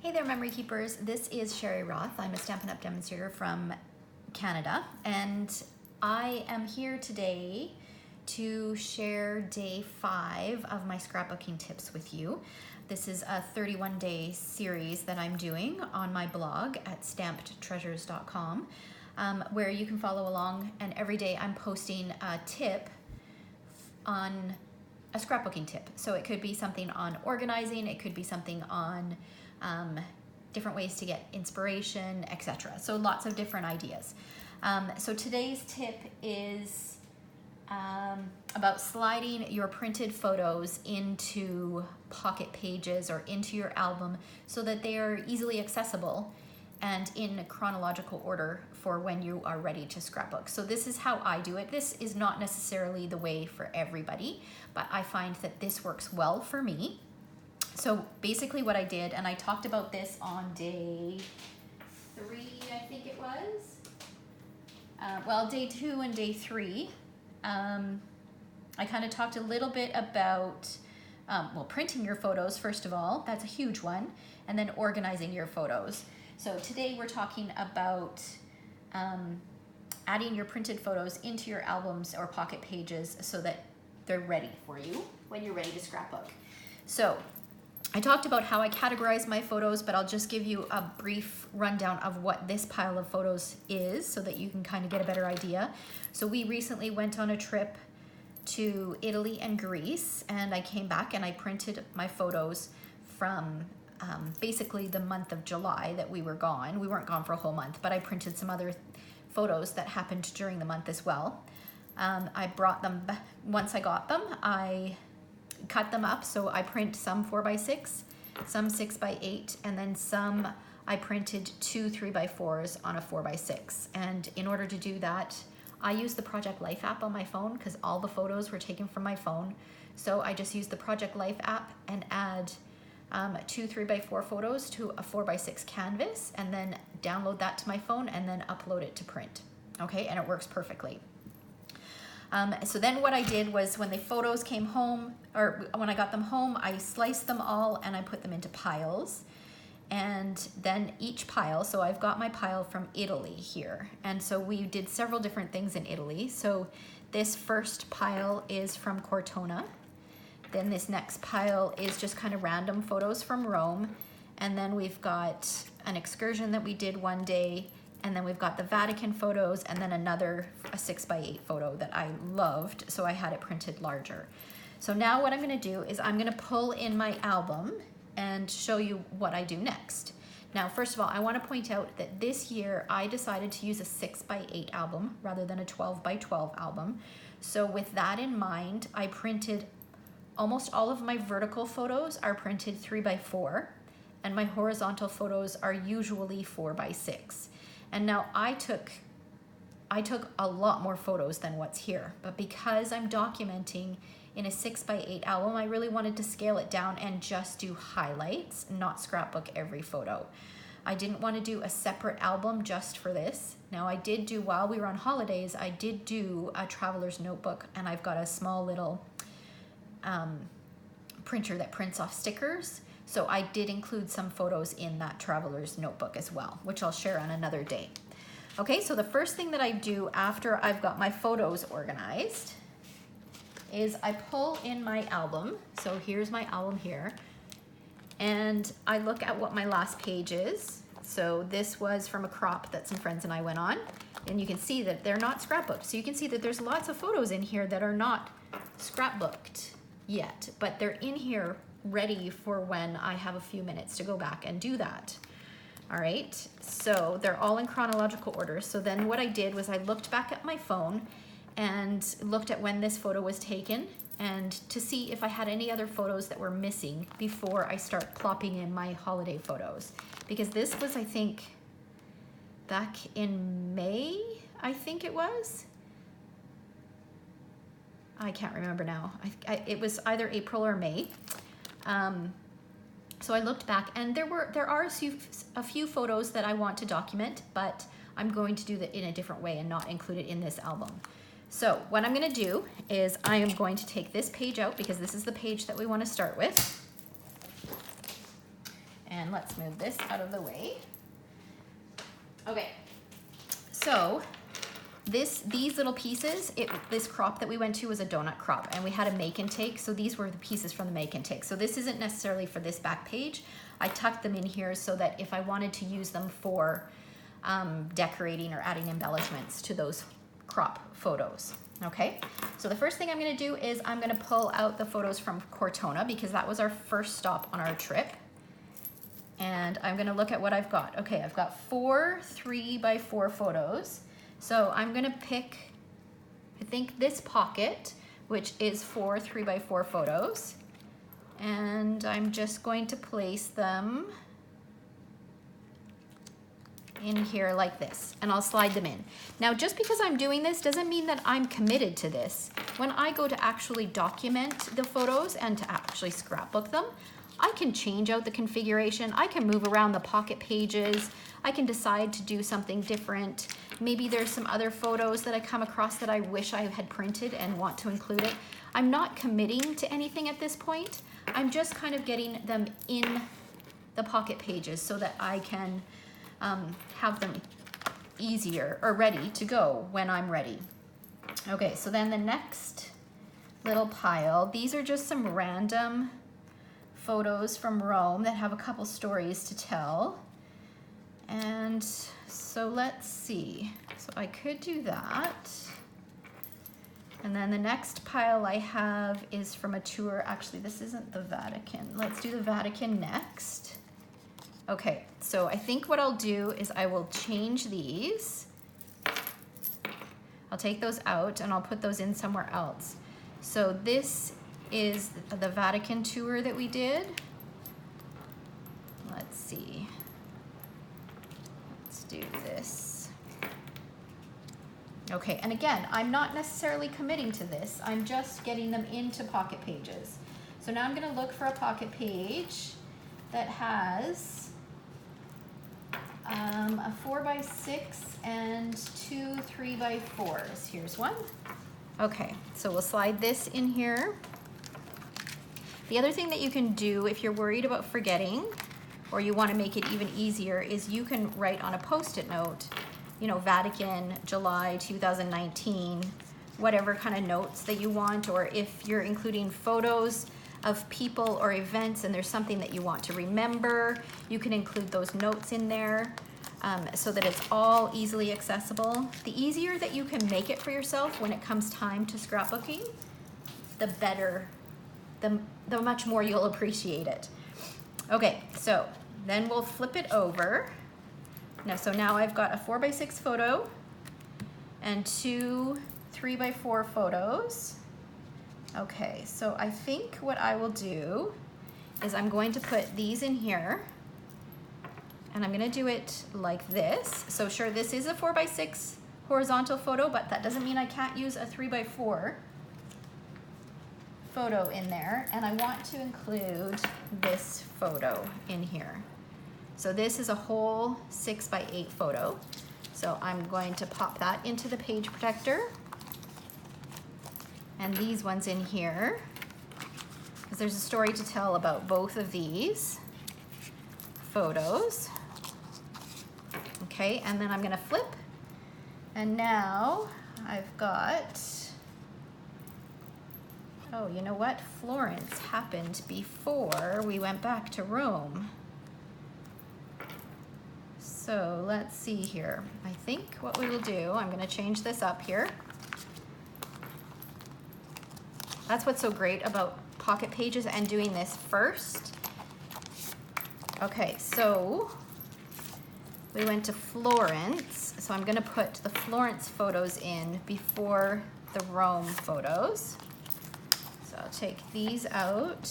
Hey there, memory keepers. This is Sherry Roth. I'm a Stampin' Up! Demonstrator from Canada, and I am here today to share day 5 of my scrapbooking tips with you. This is a 31-day series that I'm doing on my blog at stampedtreasures.com, where you can follow along, and every day I'm posting a tip on a scrapbooking tip. So it could be something on organizing, it could be something on different ways to get inspiration, etc. So lots of different ideas. So today's tip is about sliding your printed photos into pocket pages or into your album so that they are easily accessible and in chronological order for when you are ready to scrapbook. So this is how I do it. This is not necessarily the way for everybody, but I find that this works well for me. So basically what I did, and I talked about this on day 3, I think it was. Well, day 2 and day 3, I kind of talked a little bit about, well, printing your photos, first of all, that's a huge one, and then organizing your photos. So today we're talking about adding your printed photos into your albums or pocket pages so that they're ready for you when you're ready to scrapbook. So I talked about how I categorize my photos, but I'll just give you a brief rundown of what this pile of photos is so that you can kind of get a better idea. So we recently went on a trip to Italy and Greece, and I came back and I printed my photos from basically the month of July that we were gone. We weren't gone for a whole month, but I printed some other photos that happened during the month as well. I brought them, once I got them, I cut them up, so I print some 4x6, some 6x8, and then some I printed 2 3x4s on a 4x6. And in order to do that, I use the Project Life app on my phone because all the photos were taken from my phone. So I just use the Project Life app and add 2 3x4 photos to a 4x6 canvas, and then download that to my phone and then upload it to print. Okay, and it works perfectly. So then what I did was when the photos came home, or when I got them home, I sliced them all and I put them into piles. And then each pile, so I've got my pile from Italy here. And so we did several different things in Italy. So this first pile is from Cortona. Then this next pile is just kind of random photos from Rome. And then we've got an excursion that we did one day. And then we've got the Vatican photos, and then another, a 6x8 photo that I loved, so I had it printed larger. So now what I'm gonna do is I'm gonna pull in my album and show you what I do next. Now, first of all, I wanna point out that this year I decided to use a 6x8 album rather than a 12x12 album. So with that in mind, I printed almost all of my vertical photos are printed 3x4, and my horizontal photos are usually 4x6. And now I took a lot more photos than what's here, but because I'm documenting in a 6x8 album, I really wanted to scale it down and just do highlights, not scrapbook every photo. I didn't want to do a separate album just for this. Now I did do, while we were on holidays, I did do a traveler's notebook, and I've got a small little printer that prints off stickers. So I did include some photos in that traveler's notebook as well, which I'll share on another day. Okay, so the first thing that I do after I've got my photos organized is I pull in my album. So here's my album here. And I look at what my last page is. So this was from a crop that some friends and I went on. And you can see that they're not scrapbooked. So you can see that there's lots of photos in here that are not scrapbooked yet, but they're in here ready for when I have a few minutes to go back and do that. All right, so they're all in chronological order. So then what I did was I looked back at my phone and looked at when this photo was taken, and to see if I had any other photos that were missing before I start plopping in my holiday photos. Because this was, I think, back in May, I think it was. I can't remember now. It was either April or May. So I looked back, and there are a few photos that I want to document, but I'm going to do that in a different way and not include it in this album. So what I'm going to do is I am going to take this page out because this is the page that we want to start with. And let's move this out of the way. Okay, so these little pieces, this crop that we went to was a donut crop, and we had a make and take, so these were the pieces from the make and take. So this isn't necessarily for this back page. I tucked them in here so that if I wanted to use them for decorating or adding embellishments to those crop photos. Okay, so the first thing I'm gonna do is I'm gonna pull out the photos from Cortona because that was our first stop on our trip. And I'm gonna look at what I've got. Okay, I've got 4 3x4 photos. So I'm gonna pick, I think this pocket, which is 4 3x4 photos. And I'm just going to place them in here like this, and I'll slide them in. Now, just because I'm doing this doesn't mean that I'm committed to this. When I go to actually document the photos and to actually scrapbook them, I can change out the configuration. I can move around the pocket pages. I can decide to do something different. Maybe there's some other photos that I come across that I wish I had printed and want to include it. I'm not committing to anything at this point. I'm just kind of getting them in the pocket pages so that I can have them easier or ready to go when I'm ready. Okay, so then the next little pile, these are just some random photos from Rome that have a couple stories to tell. And so let's see. So I could do that. And then the next pile I have is from a tour. Actually, this isn't the Vatican. Let's do the Vatican next. Okay, so I think what I'll do is I will change these. I'll take those out and I'll put those in somewhere else. So this is the Vatican tour that we did. Let's see. Let's do this. Okay, and again, I'm not necessarily committing to this. I'm just getting them into pocket pages. So now I'm gonna look for a pocket page that has a 4x6 and 2 3x4s. Here's one. Okay, so we'll slide this in here. The other thing that you can do if you're worried about forgetting or you want to make it even easier is you can write on a post-it note, you know, Vatican, July 2019, whatever kind of notes that you want, or if you're including photos of people or events and there's something that you want to remember, you can include those notes in there so that it's all easily accessible. The easier that you can make it for yourself when it comes time to scrapbooking, the better, the much more you'll appreciate it. Okay, so then we'll flip it over. Now, so now I've got a 4x6 photo and 2 3x4 photos. Okay, so I think what I will do is I'm going to put these in here and I'm gonna do it like this. So sure, this is a 4x6 horizontal photo, but that doesn't mean I can't use a 3x4 photo in there. And I want to include this photo in here. So this is a whole 6x8 photo. So I'm going to pop that into the page protector. And these ones in here, because there's a story to tell about both of these photos. Okay, and then I'm gonna flip. And now I've got, oh, you know what? Florence happened before we went back to Rome. So let's see here. I think what we will do, I'm gonna change this up here. That's what's so great about pocket pages and doing this first. Okay, so we went to Florence. So I'm gonna put the Florence photos in before the Rome photos. So I'll take these out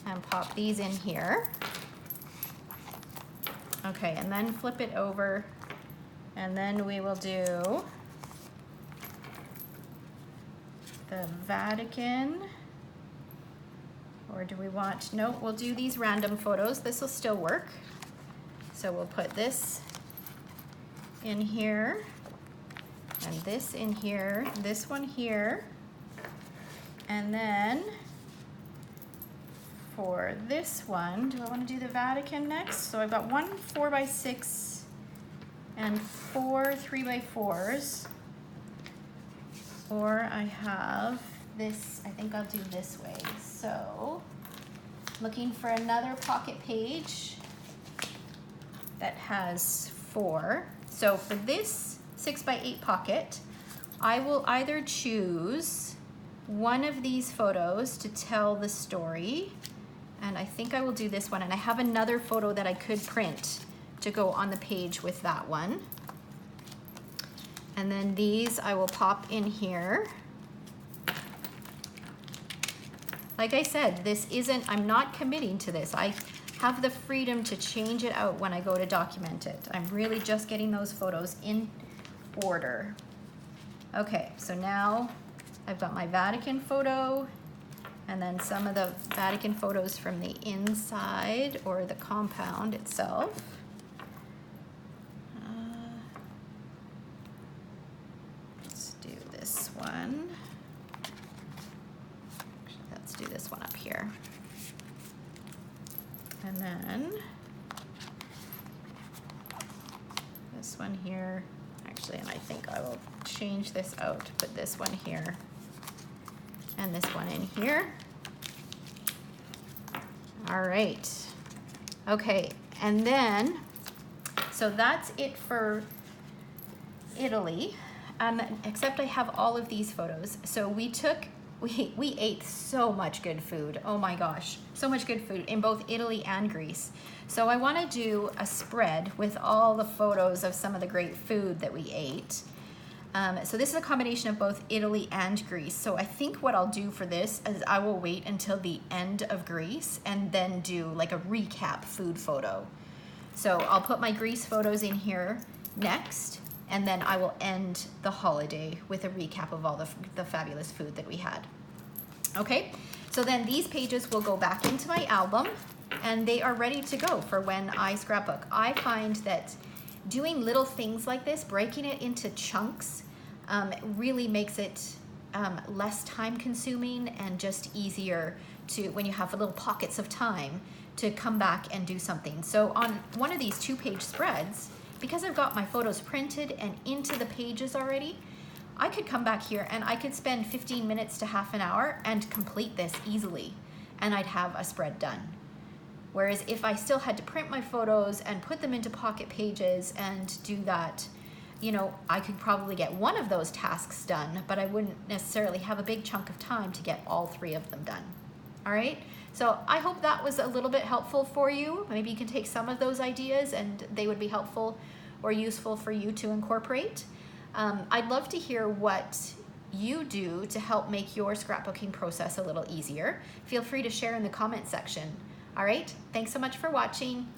and pop these in here. Okay, and then flip it over, and then we will do the Vatican, or do we want, no, we'll do these random photos. This will still work. So we'll put this in here, and this in here, this one here, and then for this one, do I want to do the Vatican next? So I've got one 4x6 and 4 3x4s. Or I have this, I think I'll do this way. So, looking for another pocket page that has 4. So for this 6x8 pocket, I will either choose one of these photos to tell the story, and I think I will do this one, and I have another photo that I could print to go on the page with that one. And then these I will pop in here. Like I said, this isn't, I'm not committing to this. I have the freedom to change it out when I go to document it. I'm really just getting those photos in order. Okay, so now I've got my Vatican photo and then some of the Vatican photos from the inside or the compound itself. Let's do this one. Let's do this one up here. And then this one here, actually, and I think I will change this out, put this one here and this one in here. All right. Okay, and then, so that's it for Italy, except I have all of these photos. So we ate so much good food. Oh my gosh, so much good food in both Italy and Greece. So I want to do a spread with all the photos of some of the great food that we ate. So this is a combination of both Italy and Greece. So I think what I'll do for this is I will wait until the end of Greece and then do like a recap food photo. So I'll put my Greece photos in here next, and then I will end the holiday with a recap of all the fabulous food that we had. Okay, so then these pages will go back into my album and they are ready to go for when I scrapbook. I find that doing little things like this, breaking it into chunks, really makes it less time consuming and just easier to, when you have little pockets of time, to come back and do something. So on one of these 2-page spreads, because I've got my photos printed and into the pages already, I could come back here and I could spend 15 minutes to half an hour and complete this easily, and I'd have a spread done. Whereas if I still had to print my photos and put them into pocket pages and do that, you know, I could probably get one of those tasks done, but I wouldn't necessarily have a big chunk of time to get all 3 of them done. All right, so I hope that was a little bit helpful for you. Maybe you can take some of those ideas and they would be helpful or useful for you to incorporate. I'd love to hear what you do to help make your scrapbooking process a little easier. Feel free to share in the comment section. All right, thanks so much for watching.